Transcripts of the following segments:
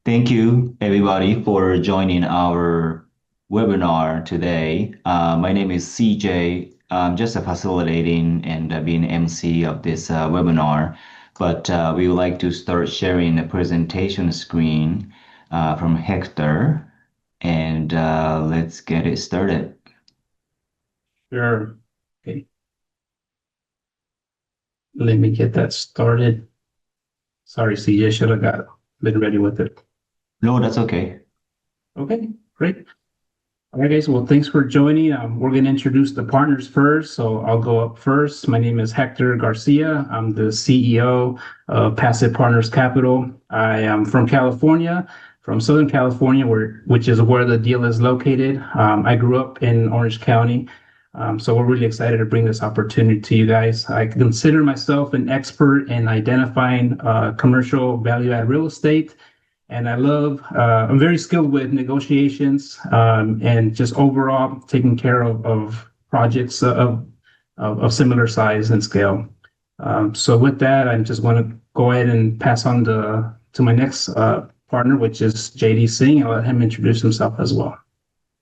Thank you, everybody, for joining our webinar today. My name is CJ. I'm just a facilitating and being MC of this webinar, but we would like to start sharing a presentation screen from Hector, and let's get it started. Sure. Okay. Let me get that started. Sorry, CJ, should have been ready with it. No, that's okay. Okay, great. All right, guys. Well, thanks for joining. We're going to introduce the partners first. So I'll go up first. My name is Hector Garcia. I'm the CEO of Passive Partners Capital. I am from California, from Southern California, which is where the deal is located. I grew up in Orange County. So we're really excited to bring this opportunity to you guys. I consider myself an expert in identifying commercial value-add real estate. And I'm very skilled with negotiations and just overall taking care of projects of similar size and scale. So with that, I just want to go ahead and pass on to my next partner, which is JD Singh. I'll let him introduce himself as well.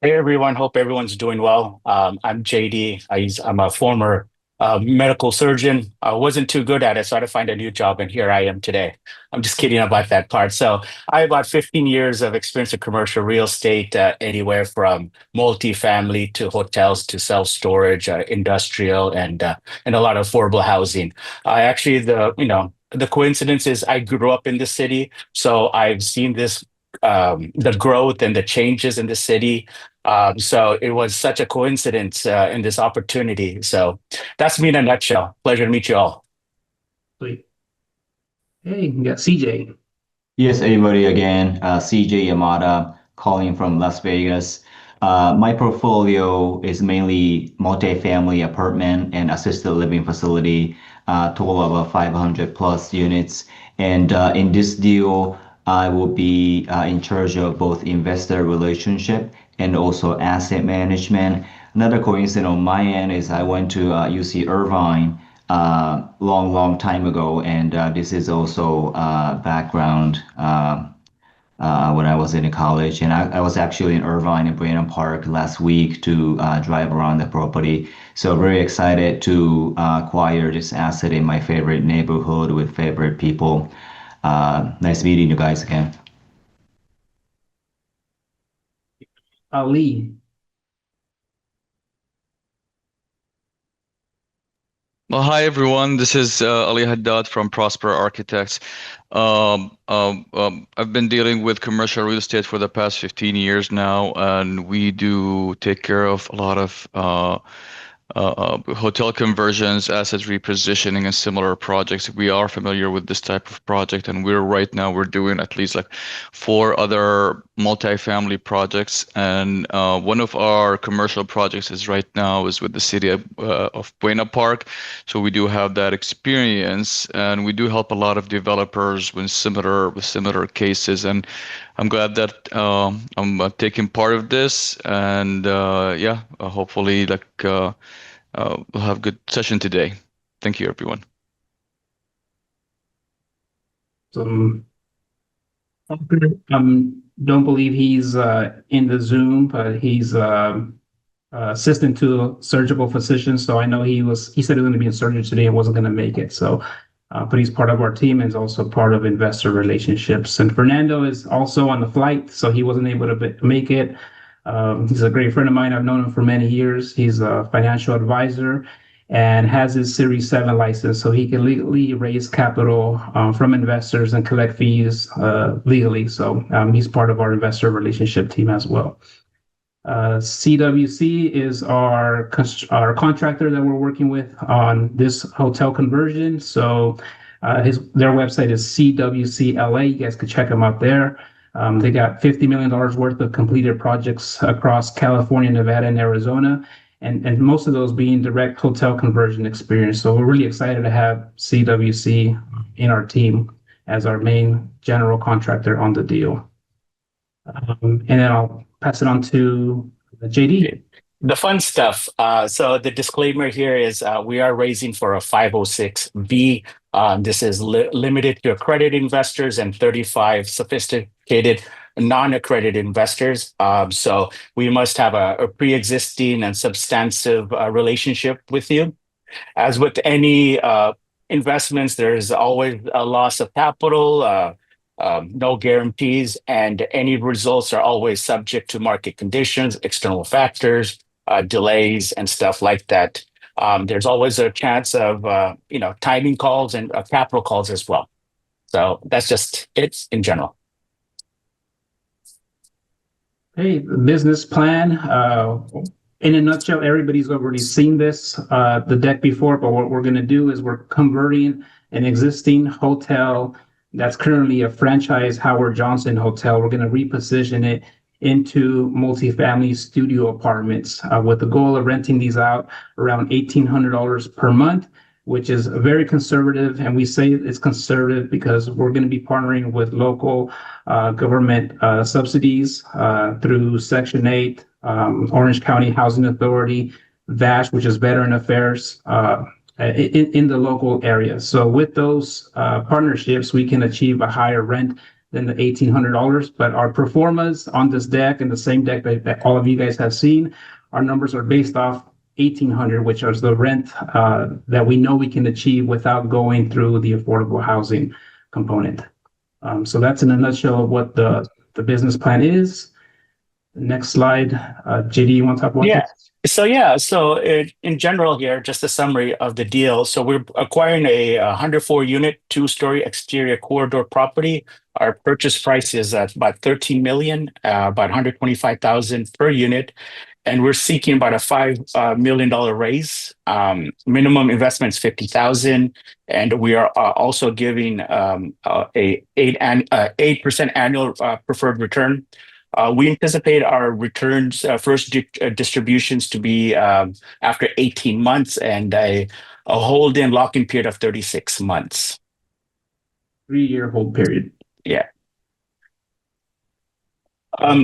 Hey everyone, hope everyone's doing well. I'm JD. I'm a former medical surgeon. I wasn't too good at it, so I had to find a new job, and here I am today. I'm just kidding about that part. So I have about 15 years of experience in commercial real estate, anywhere from multifamily to hotels to self-storage, industrial, and a lot of affordable housing. I actually the coincidence is I grew up in the city, so I've seen this the growth and the changes in the city. So it was such a coincidence in this opportunity. So that's me in a nutshell. Pleasure to meet you all. Sweet. Hey, we got CJ. Yes, everybody again, CJ Yamada calling from Las Vegas. My portfolio is mainly multifamily apartment and assisted living facility, total of 500 plus units. And in this deal, I will be in charge of both investor relationship and also asset management. Another coincidence on my end is I went to UC Irvine long time ago, and this is also background when I was in college. And I was actually in Irvine and Branham Park last week to drive around the property. So very excited to acquire this asset in my favorite neighborhood with favorite people. Nice meeting you guys again. Ali. Well, hi everyone. This is Ali Haddad from Prosper Architects. I've been dealing with commercial real estate for the past 15 years now, and we do take care of a lot of hotel conversions, asset repositioning, and similar projects. We are familiar with this type of project, and we're doing at least like 4 other multifamily projects. And one of our commercial projects is with the city of Buena Park. So we do have that experience, and we do help a lot of developers with similar cases. And I'm glad that I'm taking part of this, and hopefully we'll have a good session today. Thank you, everyone. Don't believe he's in the Zoom, but he's assistant to a surgical physician. So I know he said he was going to be in surgery today and wasn't going to make it. So, but he's part of our team and is also part of investor relationships. And Fernando is also on the flight, so he wasn't able to make it. He's a great friend of mine. I've known him for many years. He's a financial advisor and has his Series 7 license, so he can legally raise capital from investors and collect fees legally. So he's part of our investor relationship team as well. CWC is our contractor that we're working with on this hotel conversion. So their website is CWCLA. You guys can check them out there. They got $50 million worth of completed projects across California, Nevada, and Arizona, and most of those being direct hotel conversion experience. So we're really excited to have CWC in our team as our main general contractor on the deal. And then I'll pass it on to JD. The fun stuff. So the disclaimer here is we are raising for a 506B. This is limited to accredited investors and 35 sophisticated non-accredited investors. So we must have a pre-existing and substantive relationship with you. As with any investments, there's always a loss of capital, no guarantees, and any results are always subject to market conditions, external factors, delays, and stuff like that. There's always a chance of timing calls and capital calls as well. So that's just it in general. Hey, the business plan. In a nutshell, everybody's already seen this, the deck before, but what we're going to do is we're converting an existing hotel that's currently a franchise Howard Johnson hotel. We're going to reposition it into multifamily studio apartments with the goal of renting these out around $1,800 per month, which is very conservative. And we say it's conservative because we're going to be partnering with local government subsidies through Section 8, Orange County Housing Authority, VASH, which is Veteran Affairs, in the local area. So with those partnerships, we can achieve a higher rent than the $1,800. But our performance on this deck and the same deck that all of you guys have seen, our numbers are based off $1,800, which is the rent that we know we can achieve without going through the affordable housing component. So that's in a nutshell what the business plan is. Next slide. JD, you want to talk about this? So in general here, just a summary of the deal. So we're acquiring a 104 unit, 2-story exterior corridor property. Our purchase price is at about $13 million, about $125,000 per unit. And we're seeking about a $5 million raise. Minimum investment is $50,000. And we are also giving a 8% annual preferred return. We anticipate our returns, first distributions to be after 18 months and a hold-in lock-in period of 36 months. 3-year hold period. Yeah.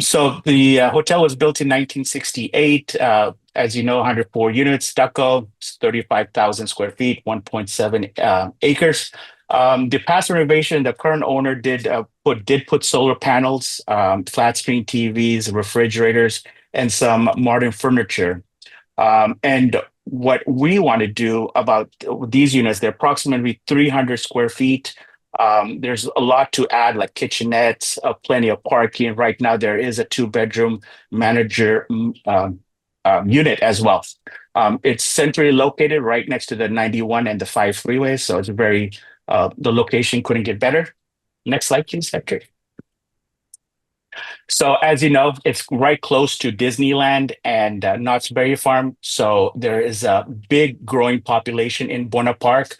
So the hotel was built in 1968. As you know, 104 units, stucco, 35,000 square feet, 1.7 acres. The past renovation, the current owner did put solar panels, flat screen TVs, refrigerators, and some modern furniture. And what we want to do about these units, they're approximately 300 square feet. There's a lot to add, like kitchenettes, plenty of parking. Right now, there is a 2-bedroom manager unit as well. It's centrally located right next to the 91 and the 5 freeway, so it's very the location couldn't get better. Next slide, please, Hector. So as you know, it's right close to Disneyland and Knott's Berry Farm. So there is a big growing population in Buena Park.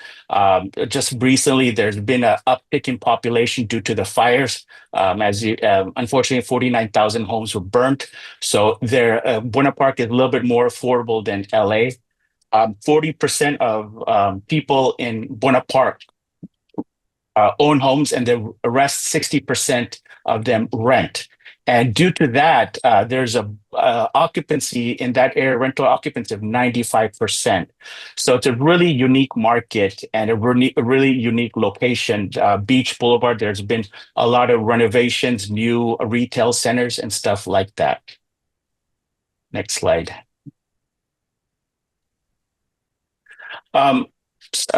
Just recently, there's been an uptick in population due to the fires. Unfortunately, 49,000 homes were burnt. So Buena Park is a little bit more affordable than LA. 40% of people in Buena Park own homes, and the rest, 60% of them rent. And due to that, there's a occupancy in that area, rental occupancy of 95%. So it's a really unique market and a really unique location. Beach Boulevard, there's been a lot of renovations, new retail centers and stuff like that. Next slide. I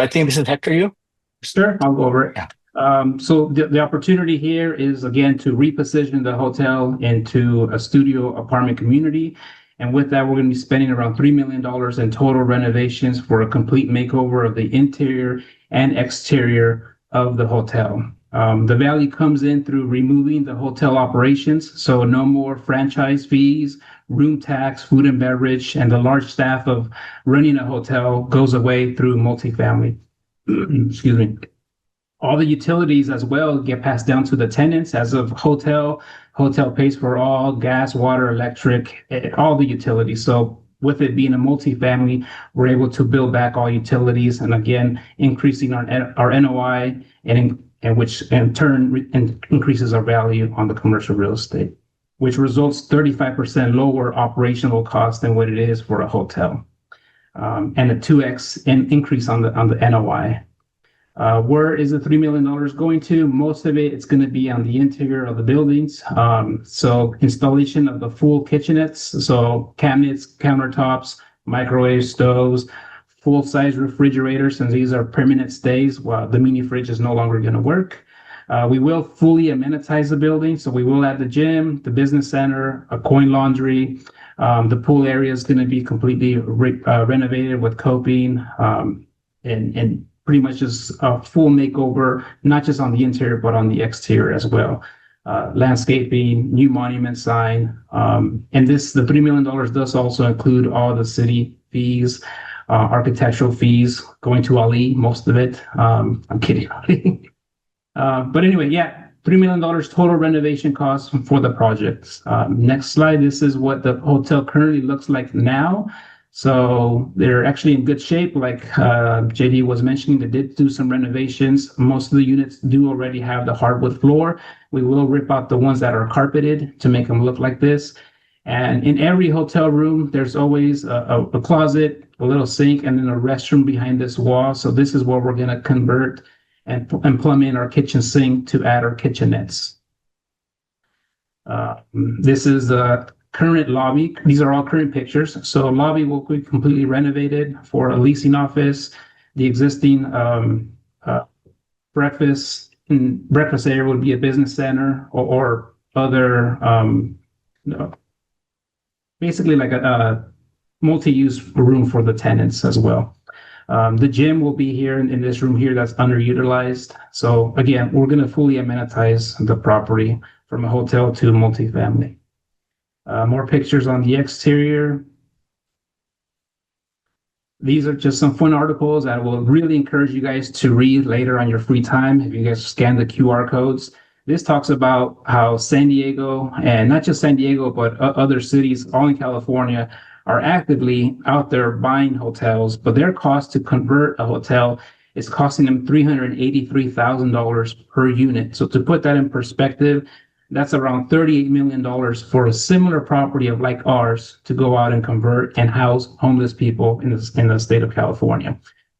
think this is Hector, you? Sure, I'll go over it. Yeah. So the opportunity here is, again, to reposition the hotel into a studio apartment community. And with that, we're going to be spending around $3 million in total renovations for a complete makeover of the interior and exterior of the hotel. The value comes in through removing the hotel operations. So no more franchise fees, room tax, food and beverage, and the large staff of running a hotel goes away through multifamily. Excuse me. All the utilities as well get passed down to the tenants. As of hotel pays for all gas, water, electric, all the utilities. So with it being a multifamily, we're able to build back all utilities, and again, increasing our NOI, and which in turn increases our value on the commercial real estate. which results 35% lower operational cost than what it is for a hotel, and a 2x increase on the NOI. Where is the $3 million going to? Most of it's going to be on the interior of the buildings. So installation of the full kitchenettes, so cabinets, countertops, microwave stoves, full-size refrigerators, since these are permanent stays while the mini fridge is no longer going to work. We will fully amenitize the building, so we will add the gym, the business center, a coin laundry. The pool area is going to be completely renovated with coping, and pretty much just a full makeover, not just on the interior, but on the exterior as well. Landscaping, new monument sign, and the $3 million does also include all the city fees, architectural fees going to Ali, most of it. I'm kidding. But anyway, yeah, $3 million total renovation costs for the projects. Next slide. This is what the hotel currently looks like now. So they're actually in good shape. Like JD was mentioning, they did do some renovations. Most of the units do already have the hardwood floor. We will rip out the ones that are carpeted to make them look like this. And in every hotel room, there's always a closet, a little sink, and then a restroom behind this wall. So this is where we're going to convert and plumb in our kitchen sink to add our kitchenettes. This is the current lobby. These are all current pictures. So lobby will be completely renovated for a leasing office. The existing breakfast area would be a business center or other, basically like a multi-use room for the tenants as well. The gym will be here in this room here that's underutilized. So again, we're going to fully amenitize the property from a hotel to multifamily. More pictures on the exterior. These are just some fun articles that will really encourage you guys to read later on your free time if you guys scan the QR codes. This talks about how San Diego, and not just San Diego, but other cities all in California are actively out there buying hotels, but their cost to convert a hotel is costing them $383,000 per unit. So to put that in perspective, that's around $38 million for a similar property of like ours to go out and convert and house homeless people in the state of California.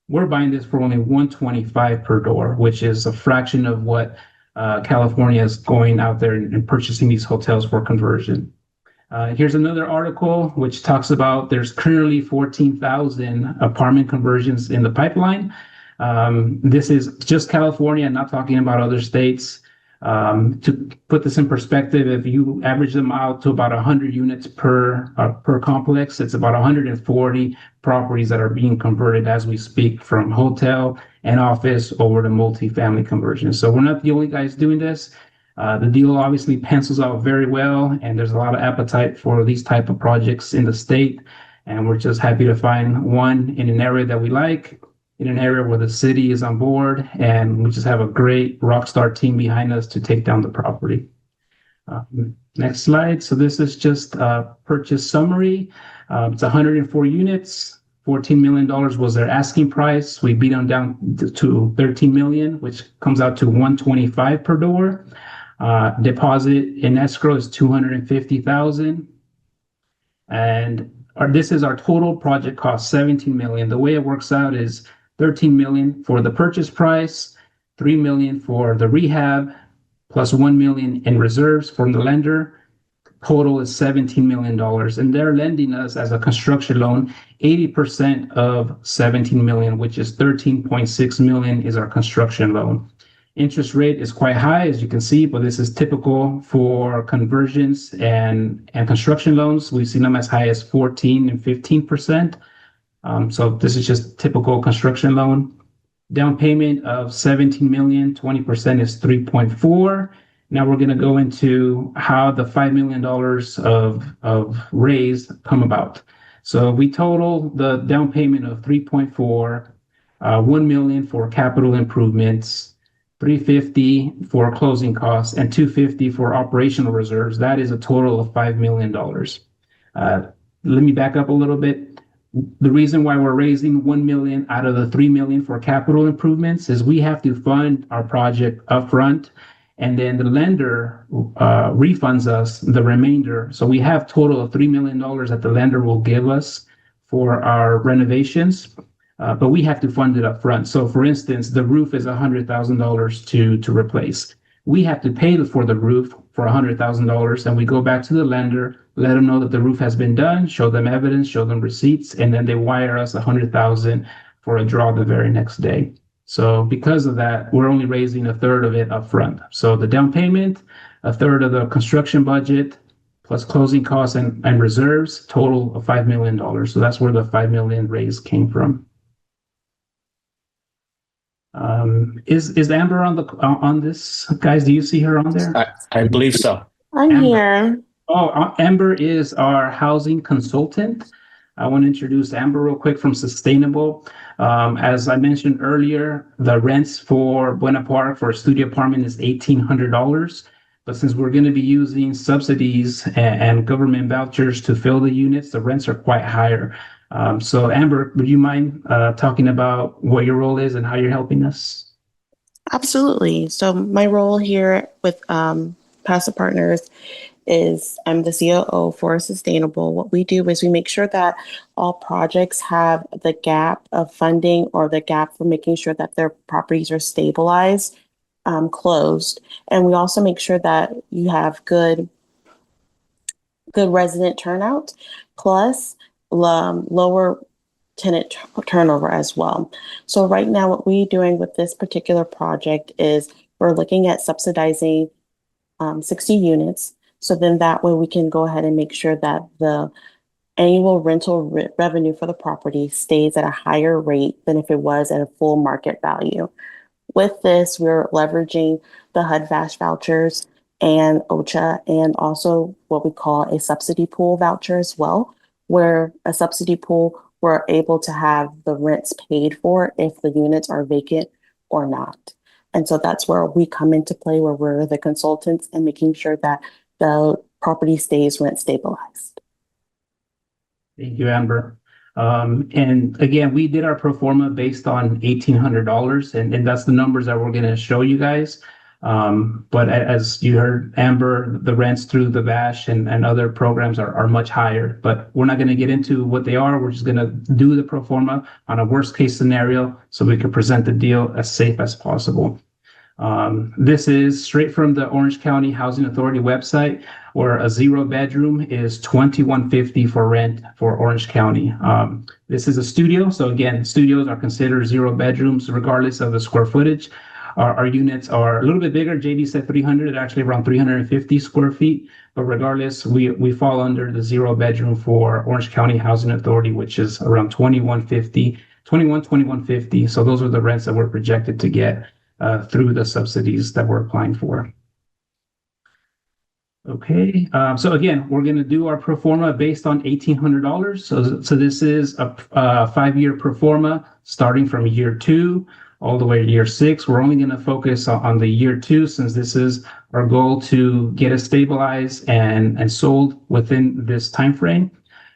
We're buying this for only $125 per door, which is a fraction of what California is going out there and purchasing these hotels for conversion. Here's another article which talks about there's currently 14,000 apartment conversions in the pipeline. This is just California, not talking about other states. To put this in perspective, if you average them out to about 100 units per complex, it's about 140 properties that are being converted as we speak from hotel and office over to multifamily conversion. So we're not the only guys doing this. The deal obviously pencils out very well, and there's a lot of appetite for these type of projects in the state. And we're just happy to find one in an area that we like, in an area where the city is on board, and we just have a great rock star team behind us to take down the property. Next slide. So this is just a purchase summary. It's 104 units. $14 million was their asking price. We beat them down to $13 million, which comes out to $125 per door. Deposit in escrow is $250,000, and this is our total project cost, $17 million. The way it works out is $13 million for the purchase price, $3 million for the rehab, plus $1 million in reserves from the lender. Total is $17 million, and they're lending us as a construction loan 80% of $17 million, which is $13.6 million is our construction loan. Interest rate is quite high, as you can see, but this is typical for conversions and construction loans. We've seen them as high as 14 and 15%. So this is just typical construction loan. Down payment of 17 million, 20% is 3.4. Now we're going to go into how the $5 million of raise come about. So we total the down payment of 3.4, 1 million for capital improvements, 350 for closing costs, and 250 for operational reserves. That is a total of $5 million. Let me back up a little bit. The reason why we're raising 1 million out of the 3 million for capital improvements is we have to fund our project upfront, and then the lender refunds us the remainder. So we have total of $3 million that the lender will give us for our renovations, but we have to fund it up front. So for instance, the roof is $100,000 to replace. We have to pay for the roof for $100,000, and we go back to the lender, let them know that the roof has been done, show them evidence, show them receipts, and then they wire us $100,000 for a draw the very next day. So because of that, we're only raising a third of it up front. So the down payment, a third of the construction budget, plus closing costs and reserves, total of $5 million. So that's where the $5 million raise came from. Is Amber on this, guys? Do you see her on there? I believe so. I'm Amber. here. Oh, Amber is our housing consultant. I want to introduce Amber real quick from Sustainable. As I mentioned earlier, the rents for Buena Park for a studio apartment is $1,800. But since we're going to be using subsidies and government vouchers to fill the units, the rents are quite higher. So Amber, would you mind talking about what your role is and how you're helping us? Absolutely. So my role here with Passive Partners is I'm the COO for Sustainable. What we do is we make sure that all projects have the gap of funding or the gap for making sure that their properties are stabilized, closed. And we also make sure that you have good resident turnout, plus lower tenant turnover as well. So right now, what we're doing with this particular project is we're looking at subsidizing 60 units. So then that way we can go ahead and make sure that the annual rental revenue for the property stays at a higher rate than if it was at a full market value. With this, we're leveraging the HUD-VASH vouchers and OCHA, and also what we call a subsidy pool voucher as well, where a subsidy pool, we're able to have the rents paid for if the units are vacant or not. And so that's where we come into play, where we're the consultants and making sure that the property stays rent stabilized. Thank you, Amber. And again, we did our pro forma based on $1,800, and that's the numbers that we're going to show you guys. But as you heard, Amber, the rents through the VASH and other programs are much higher, but we're not going to get into what they are. We're just going to do the pro forma on a worst case scenario so we can present the deal as safe as possible. This is straight from the Orange County Housing Authority website, where a 0-bedroom is $2,150 for rent for Orange County. This is a studio. So again, studios are considered 0 bedrooms regardless of the square footage. Our units are a little bit bigger. JD said 300, actually around 350 square feet. But regardless, we fall under the 0-bedroom for Orange County Housing Authority, which is around $2,150. So those are the rents that we're projected to get through the subsidies that we're applying for. Okay, so again, we're going to do our pro forma based on $1,800. So this is a 5-year pro forma starting from year 2 all the way to year 6. We're only going to focus on the year 2, since this is our goal to get it stabilized and sold within this time frame.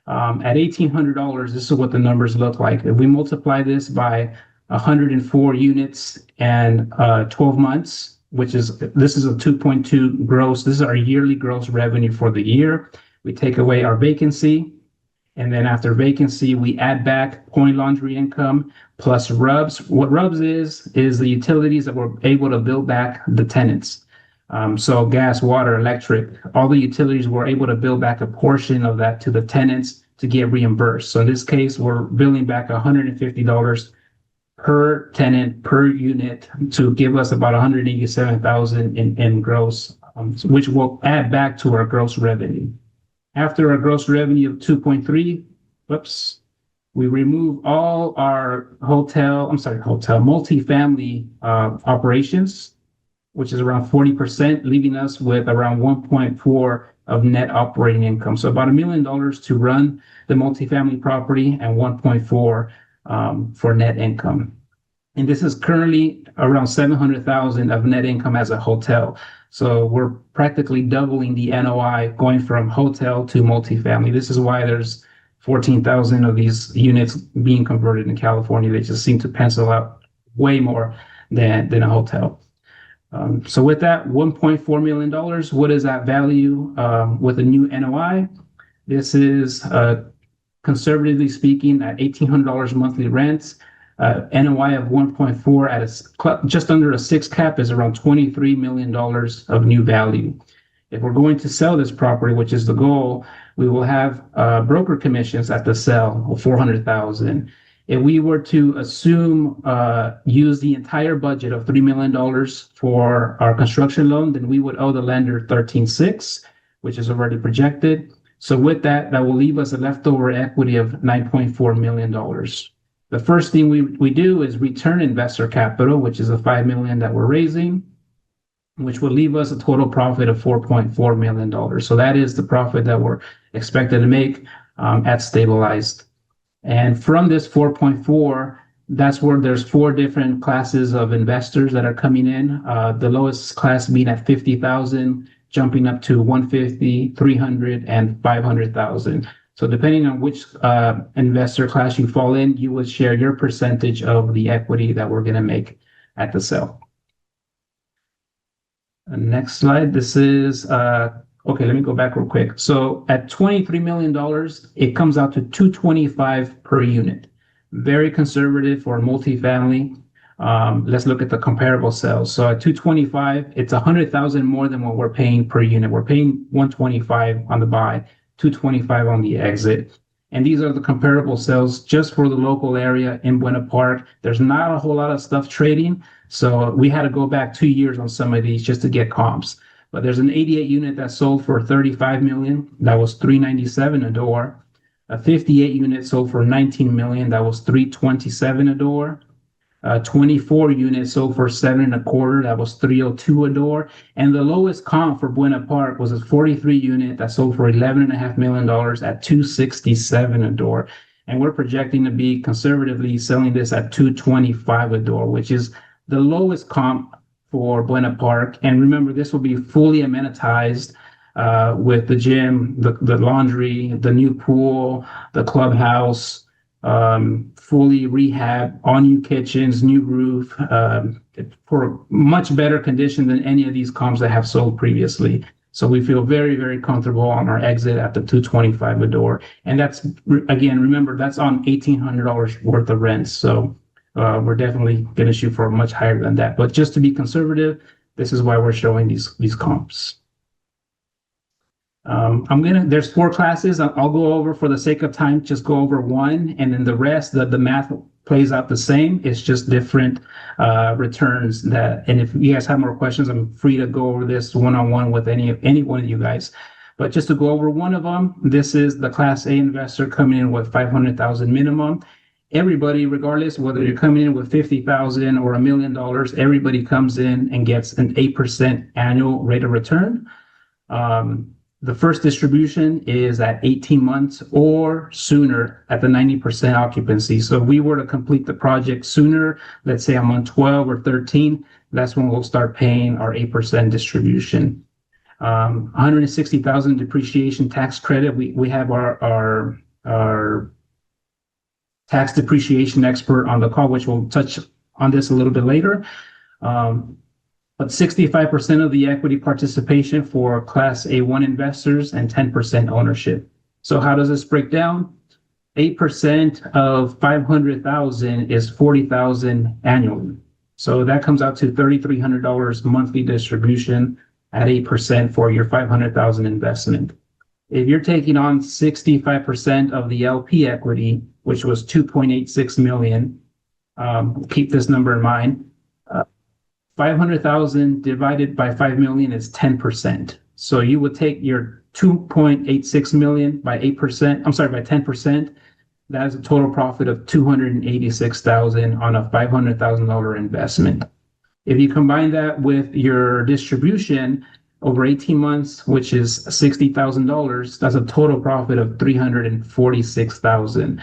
At $1,800, this is what the numbers look like. If we multiply this by 104 units and 12 months, this is a 2.2 gross. This is our yearly gross revenue for the year. We take away our vacancy, and then after vacancy, we add back point laundry income plus RUBS. What RUBS is the utilities that we're able to bill back the tenants. So gas, water, electric, all the utilities, we're able to bill back a portion of that to the tenants to get reimbursed. So in this case, we're billing back $150 per tenant per unit to give us about $187,000 in gross, which will add back to our gross revenue. After our gross revenue of 2.3, we remove all our multifamily operations, which is around 40%, leaving us with around 1.4 of net operating income. So about $1 million to run the multifamily property and 1.4 for net income. And this is currently around 700,000 of net income as a hotel. So we're practically doubling the NOI going from hotel to multifamily. This is why there's 14,000 of these units being converted in California. They just seem to pencil out way more than a hotel. So with that $1.4 million, what is that value with a new NOI? This is conservatively speaking at $1,800 monthly rents. NOI of 1.4 at just under a 6 cap is around $23 million of new value. If we're going to sell this property, which is the goal, we will have broker commissions at the sale of $400,000. If we were to assume use the entire budget of $3 million for our construction loan, then we would owe the lender $13.6 million, which is already projected. So with that, that will leave us a leftover equity of $9.4 million. The first thing we do is return investor capital, which is the $5 million that we're raising, which will leave us a total profit of $4.4 million. So that is the profit that we're expected to make at stabilized. And from this 4.4, that's where there's 4 different classes of investors that are coming in. The lowest class being at 50,000, jumping up to 150, 300, and 500,000. So depending on which investor class you fall in, you would share your percentage of the equity that we're going to make at the sale. Next slide. This is okay, let me go back real quick. So at $23 million, it comes out to $225 per unit. Very conservative for multifamily. Let's look at the comparable sales. So at $225, it's $100,000 more than what we're paying per unit. We're paying $125 on the buy, $225 on the exit. And these are the comparable sales just for the local area in Buena Park. There's not a whole lot of stuff trading. So we had to go back 2 years on some of these just to get comps. But there's an 88 unit that sold for $35 million. That was $397 a door. A 58 unit sold for $19 million. That was $327 a door. 24 units sold for $7.25. That was $302 a door. And the lowest comp for Buena Park was a 43 unit that sold for $11.5 million at $267 a door. And we're projecting to be conservatively selling this at $225 a door, which is the lowest comp for Buena Park. And remember, this will be fully amenitized with the gym, the laundry, the new pool, the clubhouse, fully rehab, all new kitchens, new roof, for much better condition than any of these comps that have sold previously. So we feel very, very comfortable on our exit at the $225 a door. And that's, again, remember, that's on $1,800 worth of rent. So we're definitely going to shoot for much higher than that. But just to be conservative, this is why we're showing these comps. There's 4 classes. I'll go over for the sake of time, just go over one, and then the rest, the math plays out the same. It's just different returns and if you guys have more questions, I'm free to go over this one-on-one with any one of you guys. But just to go over one of them, this is the Class A investor coming in with $500,000 minimum. Everybody, regardless whether you're coming in with $50,000 or $1 million, everybody comes in and gets an 8% annual rate of return. The first distribution is at 18 months or sooner at the 90% occupancy. So if we were to complete the project sooner, let's say I'm on 12 or 13, that's when we'll start paying our 8% distribution. $160,000 depreciation tax credit. We have our tax depreciation expert on the call, which will touch on this a little bit later. But 65% of the equity participation for Class A1 investors and 10% ownership. So how does this break down? 8% of $500,000 is $40,000 annually. So that comes out to $3,300 monthly distribution at 8% for your $500,000 investment. If you're taking on 65% of the LP equity, which was $2.86 million, keep this number in mind. 500,000 divided by 5 million is 10%. So you would take your 2.86 million by 8%, I'm sorry, by 10%. That is a total profit of 286,000 on a $500,000 investment. If you combine that with your distribution over 18 months, which is $60,000, that's a total profit of 346,000.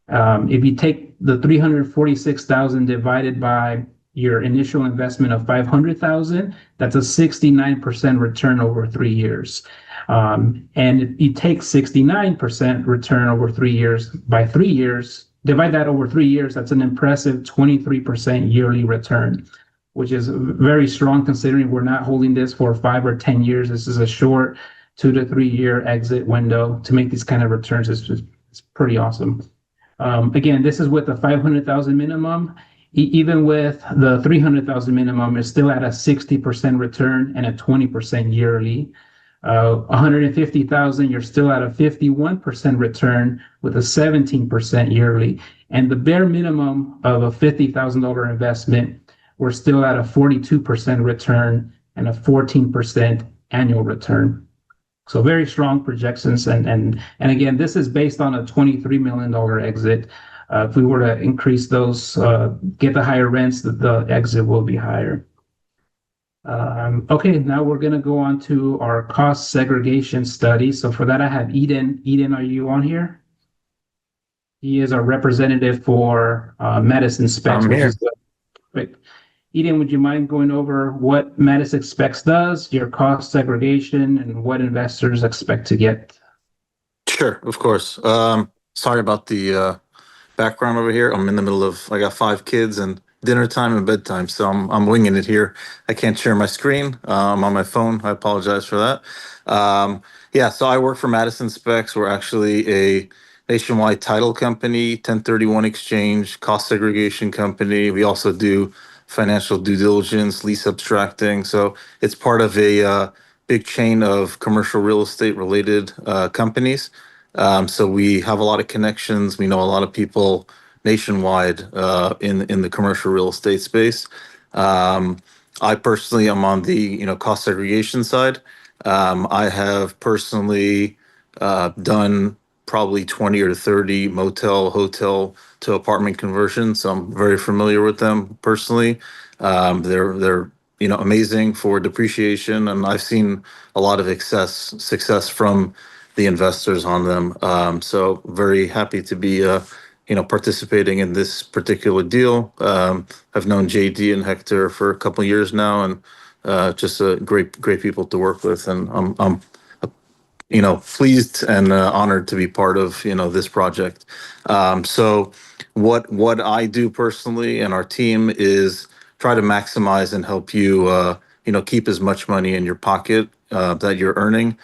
If you take the 346,000 divided by your initial investment of 500,000, that's a 69% return over 3 years. And if you take 69% return over 3 years by 3 years, divide that over 3 years, that's an impressive 23% yearly return. which is very strong considering we're not holding this for 5 or 10 years. This is a short 2 to 3 year exit window to make these kind of returns. It's pretty awesome. Again, this is with a 500,000 minimum. Even with the 300,000 minimum, it's still at a 60% return and a 20% yearly. 150,000, you're still at a 51% return with a 17% yearly. And the bare minimum of a $50,000 investment, we're still at a 42% return and a 14% annual return. So very strong projections. And again, this is based on a $23 million exit. If we were to increase those, get the higher rents, the exit will be higher. Okay, now we're going to go on to our cost segregation study. So for that, I have Eden. Eden, are you on here? He is our representative for Madison Specs. I'm here. Great. Eden, would you mind going over what Madison Specs does, your cost segregation, and what investors expect to get? Sure, of course. Sorry about the background over here. I'm in the middle of, I got 5 kids and dinner time and bedtime, so I'm winging it here. I can't share my screen. I'm on my phone. I apologize for that. Yeah, so I work for Madison Specs. We're actually a nationwide title company, 1031 exchange, cost segregation company. We also do financial due diligence, lease abstracting. So it's part of a big chain of commercial real estate related companies. So we have a lot of connections. We know a lot of people nationwide in the commercial real estate space. I personally am on the cost segregation side. I have personally done probably 20 or 30 motel, hotel to apartment conversions. So I'm very familiar with them personally. They're amazing for depreciation, and I've seen a lot of success from the investors on them. So very happy to be participating in this particular deal. I've known JD and Hector for a couple of years now, and just a great people to work with, and I'm pleased and honored to be part of this project. So what I do personally and our team is try to maximize and help you keep as much money in your pocket that you're earning.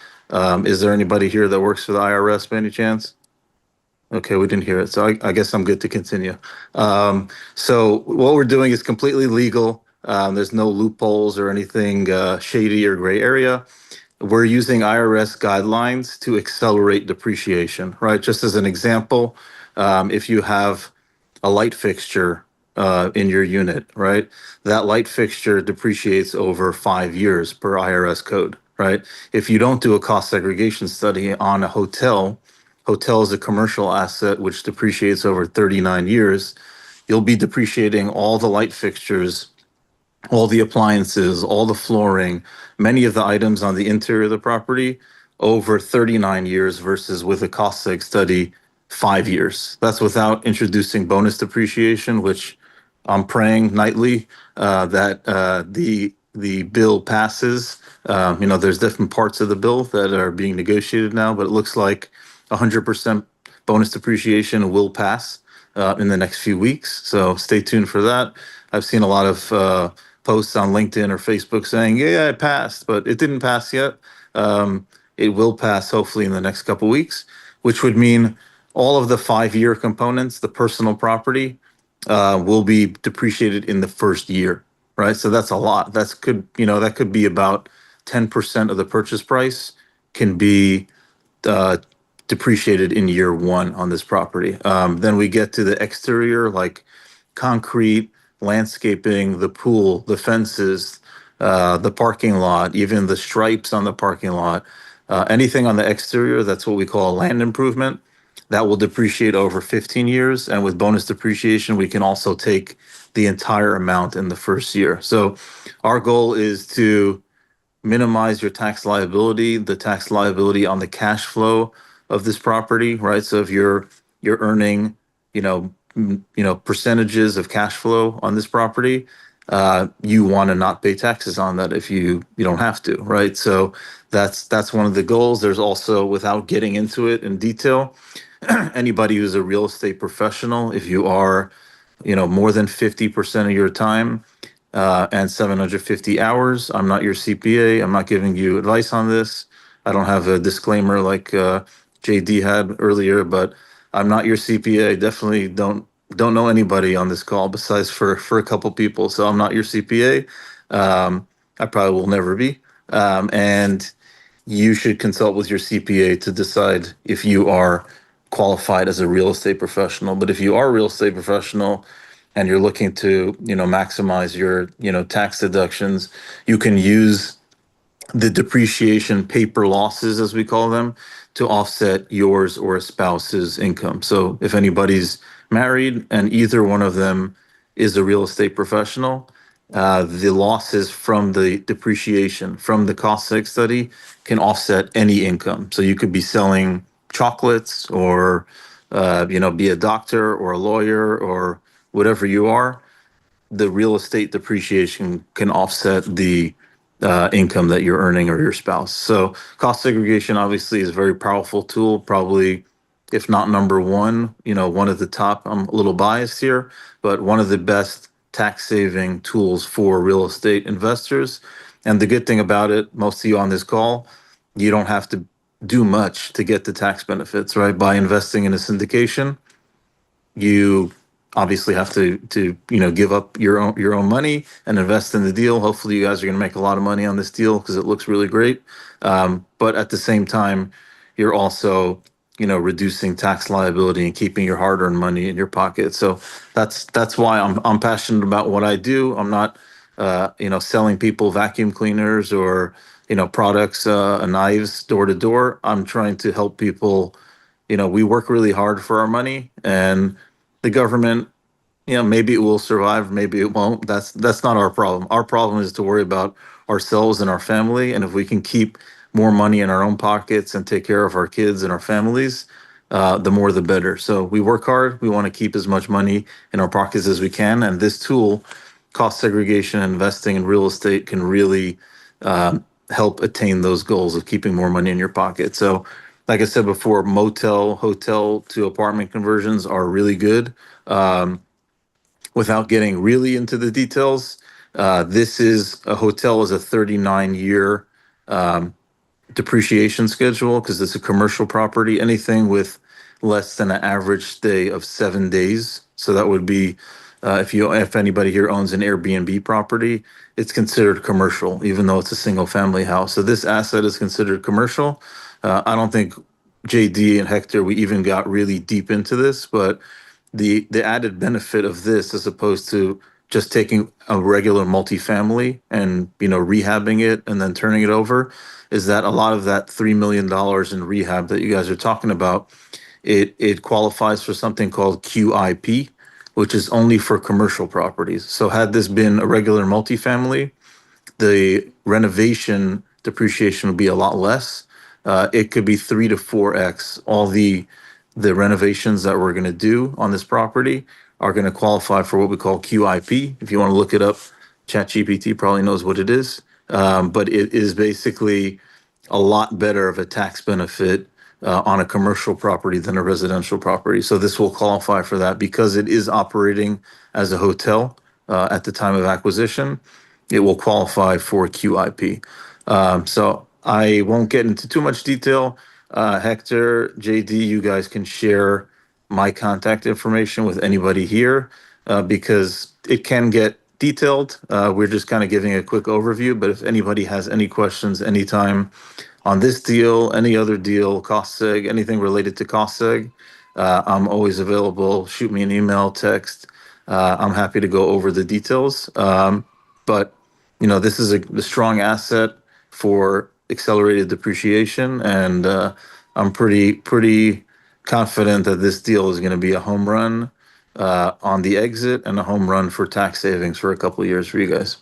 Is there anybody here that works for the IRS by any chance? Okay, we didn't hear it, so I guess I'm good to continue. So what we're doing is completely legal. There's no loopholes or anything shady or gray area. We're using IRS guidelines to accelerate depreciation, right? Just as an example, if you have a light fixture in your unit, right? That light fixture depreciates over 5 years per IRS code, right? If you don't do a cost segregation study on a hotel is a commercial asset which depreciates over 39 years. You'll be depreciating all the light fixtures, all the appliances, all the flooring, many of the items on the interior of the property over 39 years versus with a cost seg study, 5 years. That's without introducing bonus depreciation, which I'm praying nightly that the bill passes. There's different parts of the bill that are being negotiated now, but it looks like 100% bonus depreciation will pass in the next few weeks. So stay tuned for that. I've seen a lot of posts on LinkedIn or Facebook saying, yeah, it passed, but it didn't pass yet. It will pass hopefully in the next couple of weeks, which would mean all of the 5-year components, the personal property, will be depreciated in the first year, right? So that's a lot. That could be about 10% of the purchase price can be depreciated in year 1 on this property. Then we get to the exterior, like concrete, landscaping, the pool, the fences, the parking lot, even the stripes on the parking lot. Anything on the exterior, that's what we call a land improvement. That will depreciate over 15 years. And with bonus depreciation, we can also take the entire amount in the first year. So our goal is to minimize your tax liability, the tax liability on the cash flow of this property, right? So if you're earning, percentages of cash flow on this property, you want to not pay taxes on that if you don't have to, right? So that's one of the goals. There's also, without getting into it in detail, anybody who's a real estate professional, if you are, more than 50% of your time and 750 hours. I'm not your CPA. I'm not giving you advice on this. I don't have a disclaimer like JD had earlier, but I'm not your CPA. Definitely don't know anybody on this call besides for a couple people. So I'm not your CPA. I probably will never be. And you should consult with your CPA to decide if you are qualified as a real estate professional. But if you are a real estate professional and you're looking to, maximize your, tax deductions, you can use the depreciation paper losses, as we call them, to offset yours or a spouse's income. So if anybody's married and either one of them is a real estate professional, the losses from the depreciation from the cost seg study can offset any income. So you could be selling chocolates or, be a doctor or a lawyer or whatever you are. The real estate depreciation can offset the income that you're earning or your spouse. So cost segregation obviously is a very powerful tool, probably if not number one, one of the top. I'm a little biased here, but one of the best tax saving tools for real estate investors. And the good thing about it, most of you on this call, you don't have to do much to get the tax benefits, right? By investing in a syndication, you obviously have to give up your own money and invest in the deal. Hopefully you guys are going to make a lot of money on this deal because it looks really great. But at the same time, you're also reducing tax liability and keeping your hard-earned money in your pocket. So that's why I'm passionate about what I do. I'm not selling people vacuum cleaners or products, knives door to door. I'm trying to help people. We work really hard for our money, and the government, maybe it will survive, maybe it won't. That's not our problem. Our problem is to worry about ourselves and our family, and if we can keep more money in our own pockets and take care of our kids and our families, the more the better. So we work hard. We want to keep as much money in our pockets as we can, and this tool, cost segregation and investing in real estate, can really help attain those goals of keeping more money in your pocket. So like I said before, motel, hotel to apartment conversions are really good. Without getting really into the details, this is a hotel is a 39-year depreciation schedule because it's a commercial property. Anything with less than an average stay of 7 days. So that would be if anybody here owns an Airbnb property, it's considered commercial, even though it's a single family house. So this asset is considered commercial. I don't think JD and Hector, we even got really deep into this, but the added benefit of this, as opposed to just taking a regular multifamily and rehabbing it and then turning it over, is that a lot of that $3 million in rehab that you guys are talking about, it qualifies for something called QIP, which is only for commercial properties. So had this been a regular multifamily, the renovation depreciation would be a lot less. It could be 3 to 4x. All the renovations that we're going to do on this property are going to qualify for what we call QIP. If you want to look it up, ChatGPT probably knows what it is. But it is basically a lot better of a tax benefit on a commercial property than a residential property. So this will qualify for that because it is operating as a hotel at the time of acquisition. It will qualify for QIP. So I won't get into too much detail. Hector, JD, you guys can share my contact information with anybody here because it can get detailed. We're just kind of giving a quick overview, but if anybody has any questions anytime on this deal, any other deal, cost seg, anything related to cost seg, I'm always available. Shoot me an email, text. I'm happy to go over the details. But this is a strong asset for accelerated depreciation, and I'm pretty confident that this deal is going to be a home run on the exit and a home run for tax savings for a couple of years for you guys.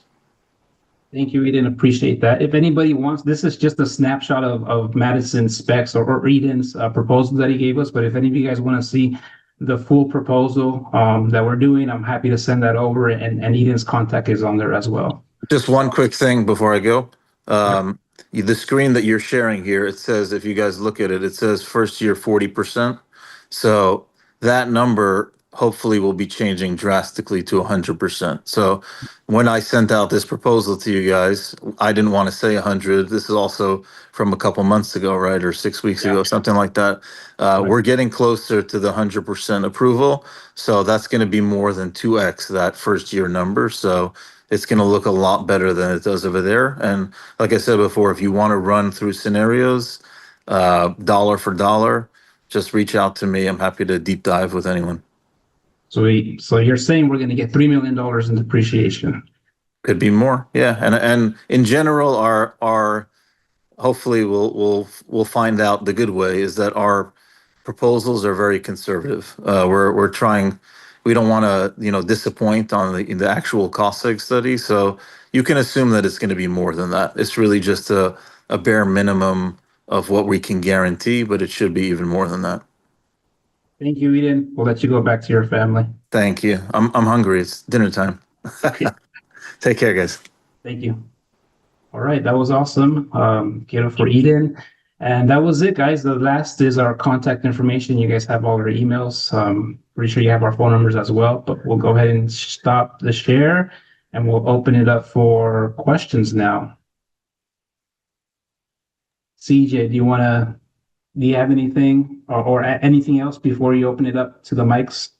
Thank you, Eden. Appreciate that. If anybody wants, this is just a snapshot of Madison's specs or Eden's proposal that he gave us. But if any of you guys want to see the full proposal that we're doing, I'm happy to send that over. And Eden's contact is on there as well. Just one quick thing before I go. The screen that you're sharing here, it says, if you guys look at it, it says first year 40%. So that number hopefully will be changing drastically to 100%. So when I sent out this proposal to you guys, I didn't want to say 100. This is also from a couple months ago, right? Or 6 weeks ago, something like that. We're getting closer to the 100% approval. So that's going to be more than 2x that first year number. So it's going to look a lot better than it does over there. And like I said before, if you want to run through scenarios, dollar for dollar, just reach out to me. I'm happy to deep dive with anyone. So you're saying we're going to get $3 million in depreciation? Could be more, yeah. And in general, our hopefully we'll find out the good way is that our proposals are very conservative. We're trying. We don't want to disappoint on the actual cost seg study. So you can assume that it's going to be more than that. It's really just a bare minimum of what we can guarantee, but it should be even more than that. Thank you, Eden. We'll let you go back to your family. Thank you. I'm hungry. It's dinner time. Take care, guys. Thank you. All right, that was awesome. Get it for Eden. And that was it, guys. The last is our contact information. You guys have all our emails. Pretty sure you have our phone numbers as well, but we'll go ahead and stop the share and we'll open it up for questions now. CJ, do you have anything or anything else before you open it up to the mics?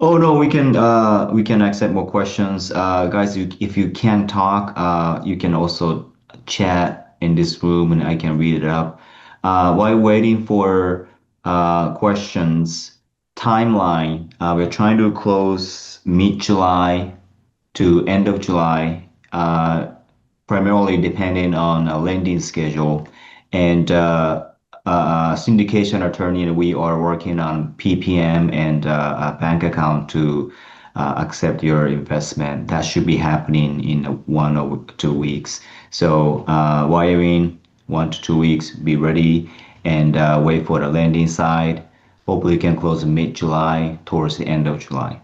Oh no, we can accept more questions. Guys, if you can't talk, you can also chat in this room and I can read it up. While waiting for questions, timeline, we're trying to close mid-July to end of July, primarily depending on a lending schedule. And syndication attorney and we are working on PPM and a bank account to accept your investment. That should be happening in 1 or 2 weeks. So wiring 1 to 2 weeks, be ready and wait for the lending side. Hopefully you can close mid-July towards the end of July.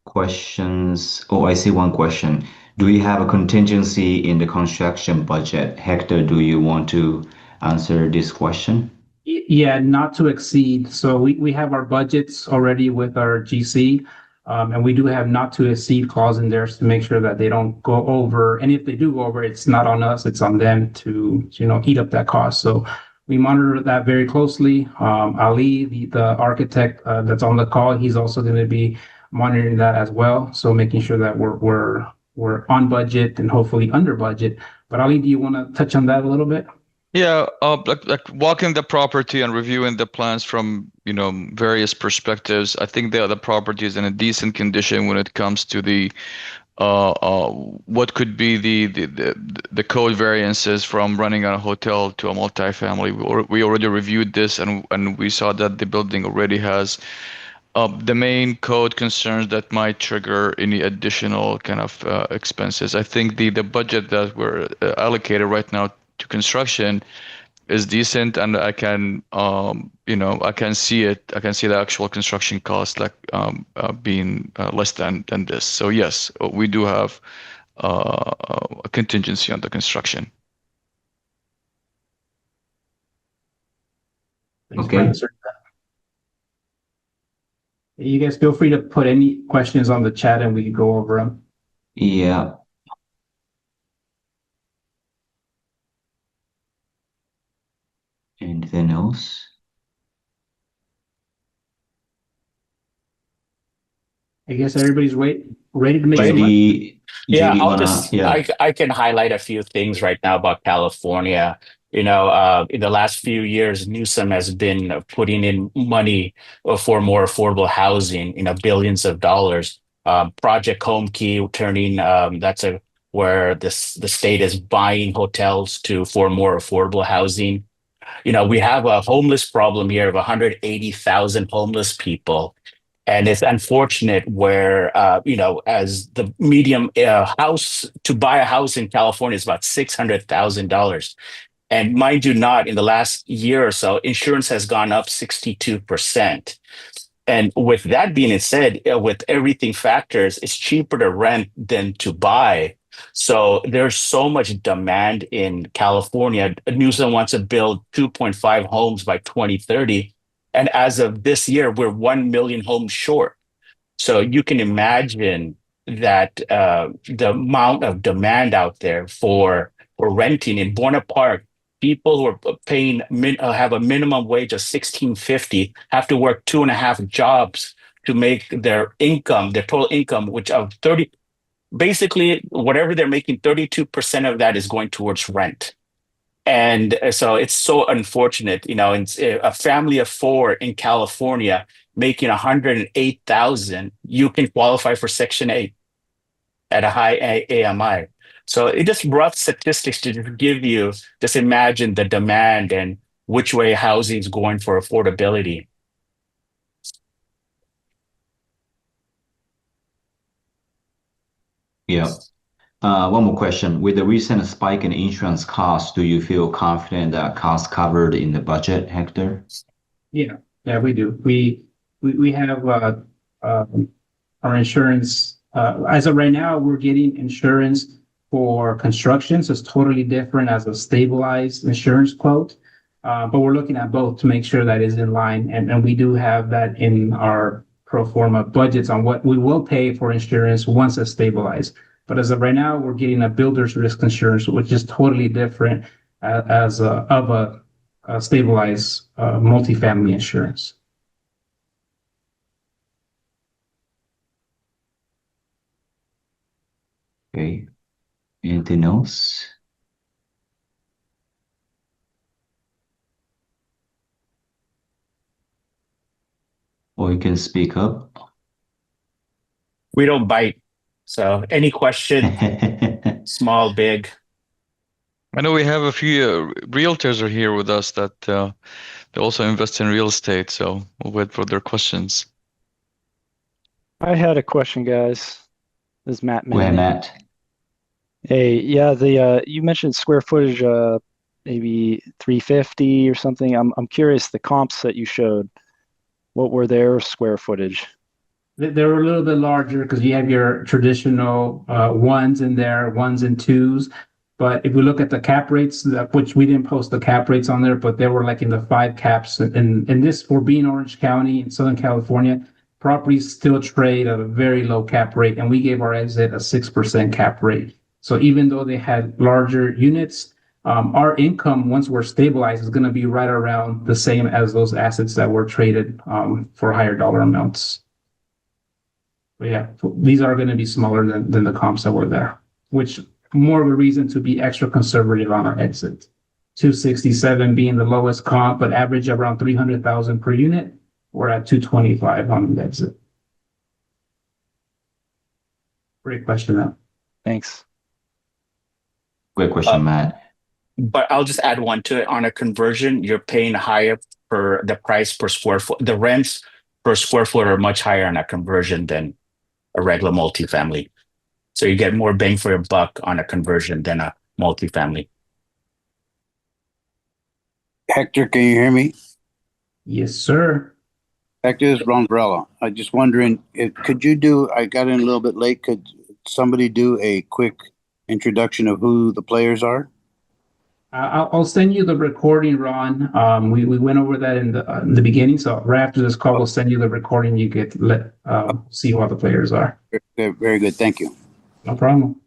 Questions. Oh, I see one question. Do we have a contingency in the construction budget? Hector, do you want to answer this question? Yeah, not to exceed. So we have our budgets already with our GC, and we do have not to exceed clause in there to make sure that they don't go over. And if they do go over, it's not on us, it's on them to eat up that cost. So we monitor that very closely. Ali, the architect that's on the call, he's also going to be monitoring that as well. So making sure that we're on budget and hopefully under budget. But Ali, do you want to touch on that a little bit? Yeah, like walking the property and reviewing the plans from various perspectives. I think the property is in a decent condition when it comes to the what could be the code variances from running a hotel to a multifamily. We already reviewed this and we saw that the building already has the main code concerns that might trigger any additional kind of expenses. I think the budget that we're allocated right now to construction is decent, and I can I can see it. I can see the actual construction cost being less than this. So yes, we do have a contingency on the construction. Thanks Okay. for answering that. You guys feel free to put any questions on the chat and we can go over them. Yeah. Anything else? I guess everybody's ready to make some money. JD, I can highlight a few things right now about California. In the last few years, Newsom has been putting in money for more affordable housing, billions of dollars. Project Home Key turning, where the state is buying hotels for more affordable housing. We have a homeless problem here of 180,000 homeless people. And it's unfortunate where, as the medium house to buy a house in California is about $600,000. And mind you not, in the last year or so, insurance has gone up 62%. And with that being said, with everything factors, it's cheaper to rent than to buy. So there's so much demand in California. Newsom wants to build 2.5 homes by 2030. And as of this year, we're 1 million homes short. So you can imagine that the amount of demand out there for renting in Buena Park, people who are paying have a minimum wage of 16.50 have to work 2.5 jobs to make their income, their total income, which of 30, basically whatever they're making, 32% of that is going towards rent. And so it's so unfortunate, it's a family of four in California making 108,000, you can qualify for Section 8 at a high AMI. So it just rough statistics to give you, just imagine the demand and which way housing is going for affordability. Yeah. One more question. With the recent spike in insurance costs, do you feel confident that costs covered in the budget, Hector? Yeah, we do. We have our insurance. As of right now, we're getting insurance for construction, so it's totally different as a stabilized insurance quote. But we're looking at both to make sure that is in line, and we do have that in our pro forma budgets on what we will pay for insurance once it's stabilized. But as of right now, we're getting a builder's risk insurance, which is totally different as a stabilized multifamily insurance. Okay. Anything else? Or you can speak up. We don't bite. So any question, small, big. I know we have a few realtors are here with us that they also invest in real estate, so we'll wait for their questions. I had a question, guys. This is Matt. Go ahead, Matt. Hey, yeah, you mentioned square footage, maybe 350 or something. I'm curious, the comps that you showed, what were their square footage? They were a little bit larger because you have your traditional ones in there, ones and twos. But if we look at the cap rates, which we didn't post the cap rates on there, but they were like in the 5 caps. And this, for being Orange County in Southern California, properties still trade at a very low cap rate. And we gave our exit a 6% cap rate. So even though they had larger units, our income, once we're stabilized, is going to be right around the same as those assets that were traded for higher dollar amounts. But yeah, these are going to be smaller than the comps that were there, which more of a reason to be extra conservative on our exit. 267 being the lowest comp, but average around 300,000 per unit. We're at 225 on the exit. Great question, though. Thanks. Great question, Matt. But I'll just add one to it. On a conversion, you're paying higher for the price per square foot. The rents per square foot are much higher on a conversion than a regular multifamily. So you get more bang for your buck on a conversion than a multifamily. Hector, can you hear me? Yes, sir. Hector, this is Ronbrella. I just wondering, I got in a little bit late. Could somebody do a quick introduction of who the players are? I'll send you the recording, Ron. We went over that in the beginning. So right after this call, we'll send you the recording. You get to see who all the players are. Very good. Thank you. No problem.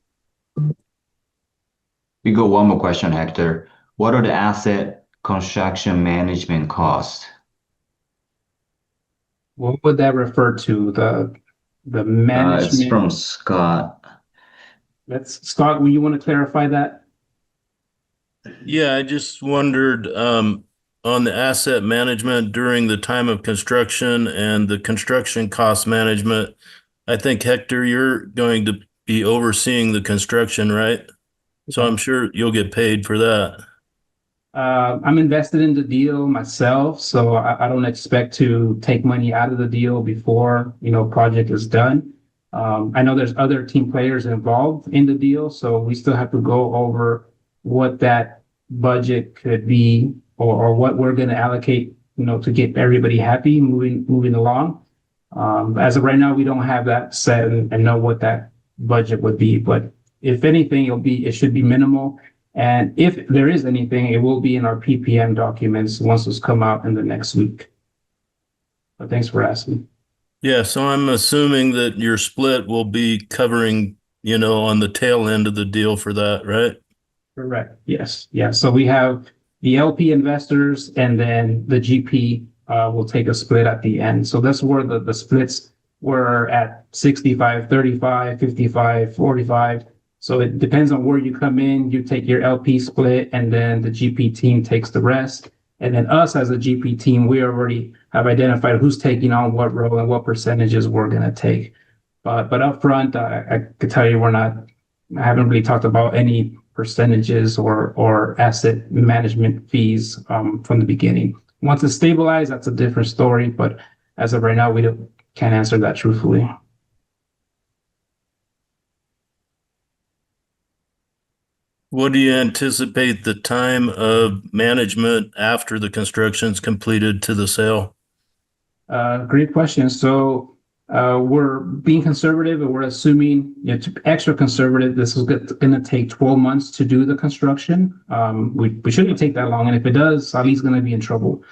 We go one more question, Hector. What are the asset construction management costs? What would that refer to? The management? It's from Scott. Scott, will you want to clarify that? Yeah, I just wondered on the asset management during the time of construction and the construction cost management. I think, Hector, you're going to be overseeing the construction, right? So I'm sure you'll get paid for that. I'm invested in the deal myself, so I don't expect to take money out of the deal before project is done. I know there's other team players involved in the deal, so we still have to go over what that budget could be or what we're going to allocate, to get everybody happy moving along. As of right now, we don't have that set and know what that budget would be, but if anything, it should be minimal. And if there is anything, it will be in our PPM documents once those come out in the next week. But thanks for asking. Yeah, so I'm assuming that your split will be covering, on the tail end of the deal for that, right? Correct. Yes. Yeah. So we have the LP investors and then the GP will take a split at the end. So that's where the splits were at 65, 35, 55, 45. So it depends on where you come in. You take your LP split and then the GP team takes the rest. And then us as a GP team, we already have identified who's taking on what role and what percentages we're going to take. But up front, I could tell you I haven't really talked about any percentages or asset management fees from the beginning. Once it's stabilized, that's a different story. But as of right now, can't answer that truthfully. What do you anticipate the time of management after the construction's completed to the sale? Great question. So we're being conservative and we're assuming, extra conservative, this is going to take 12 months to do the construction. We shouldn't take that long. And if it does, Ali's going to be in trouble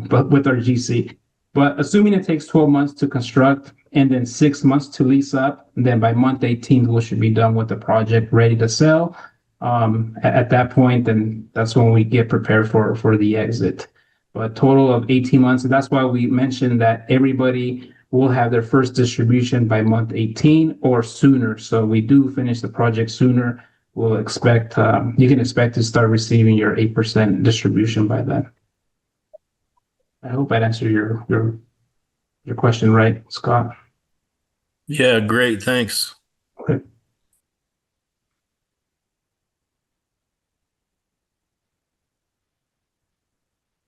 but with our GC. But assuming it takes 12 months to construct and then 6 months to lease up, and then by month 18, we should be done with the project ready to sell. At that point, then that's when we get prepared for the exit. But total of 18 months. And that's why we mentioned that everybody will have their first distribution by month 18 or sooner. So we do finish the project sooner. You can expect to start receiving your 8% distribution by then. I hope I answered your question right, Scott. Yeah, great. Thanks. Okay.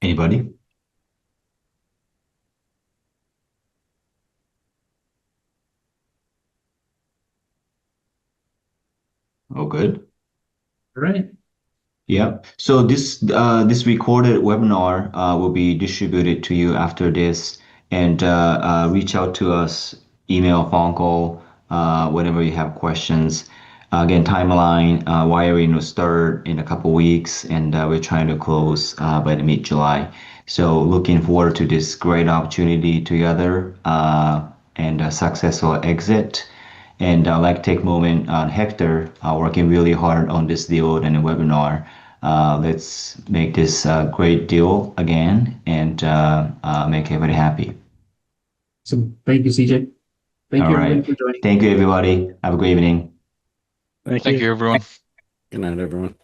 Anybody? Oh, good. All right. Yeah. So this recorded webinar will be distributed to you after this, and reach out to us, email, phone call, whenever you have questions. Again, timeline, wiring will start in a couple weeks, and we're trying to close by the mid-July. So looking forward to this great opportunity together and a successful exit. And I'd like to take a moment on Hector working really hard on this deal and the webinar. Let's make this a great deal again and make everybody happy. So thank you, CJ. Thank All you right. everybody for joining. Thank you, everybody. Have a great evening. Thank Thank you. you, everyone. Good night, everyone.